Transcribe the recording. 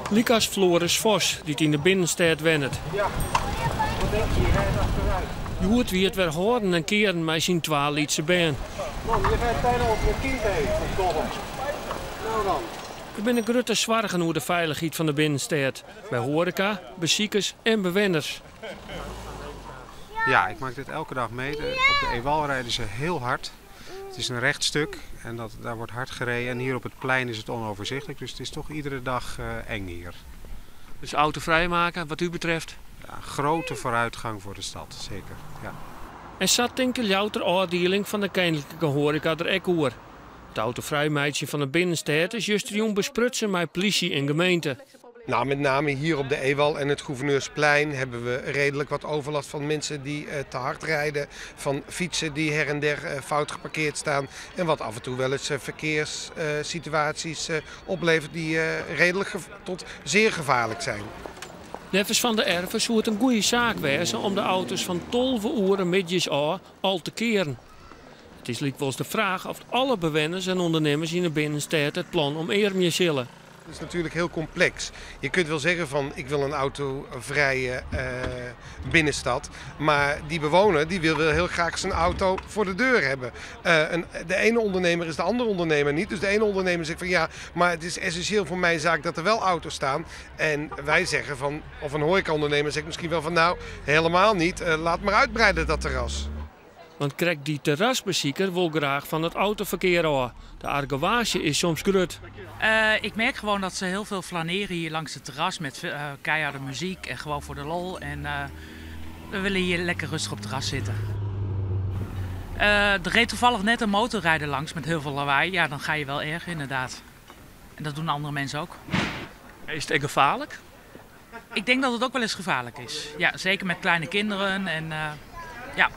Likas Floris Vos, die in de binnenstad wennet. Ja, wat denk je? Je rijdt achteruit. Je hoort wie het weer horen en keren met zijn 2 Lietse band. Man, je rijdt bijna over een kind heen, verdomme. Nou dan. Er zijn een grote zorgen over de veiligheid van de binnenstad. Bij horeca, beziekers en bewoners. Ja, ik maak dit elke dag mee. Op de Ewal rijden ze heel hard. Het is een rechtstuk en daar wordt hard gereden. En hier op het plein is het onoverzichtelijk. Dus het is toch iedere dag eng hier. Dus autovrij maken wat u betreft? Ja, grote vooruitgang voor de stad, zeker. Ja. En zat denk ik louter afdeling van de koninklijke horeca er ook over. Het autovrijmeidje van de binnenstad is juist jong besprutsen met politie en gemeente. Nou, met name hier op de Ewal en het Gouverneursplein hebben we redelijk wat overlast van mensen die te hard rijden. Van fietsen die her en der fout geparkeerd staan. En wat af en toe wel eens verkeerssituaties oplevert die redelijk tot zeer gevaarlijk zijn. Nevens van de Erven zou het een goede zaak wezen om de auto's van 12 uur middags al te keren. Het is likwijls de vraag of alle bewoners en ondernemers in de binnenstad het plan om meer zullen. Het is natuurlijk heel complex. Je kunt wel zeggen van ik wil een autovrije binnenstad. Maar die bewoner die wil heel graag zijn auto voor de deur hebben. De ene ondernemer is de andere ondernemer niet. Dus de ene ondernemer zegt van ja, maar het is essentieel voor mijn zaak dat er wel auto's staan. En wij zeggen van, of een horecaondernemer zegt misschien wel van nou, helemaal niet. Laat maar uitbreiden dat terras. Want krijgt die terrasbezieker wel graag van het autoverkeer aan. De argwage is soms groot. Ik merk gewoon dat ze heel veel flaneren hier langs het terras met keiharde muziek en gewoon voor de lol. En we willen hier lekker rustig op het terras zitten. Er reed toevallig net een motorrijder langs met heel veel lawaai. Ja, dan ga je wel erg inderdaad. En dat doen andere mensen ook. Is het echt gevaarlijk? Ik denk dat het ook wel eens gevaarlijk is. Ja, zeker met kleine kinderen en ja.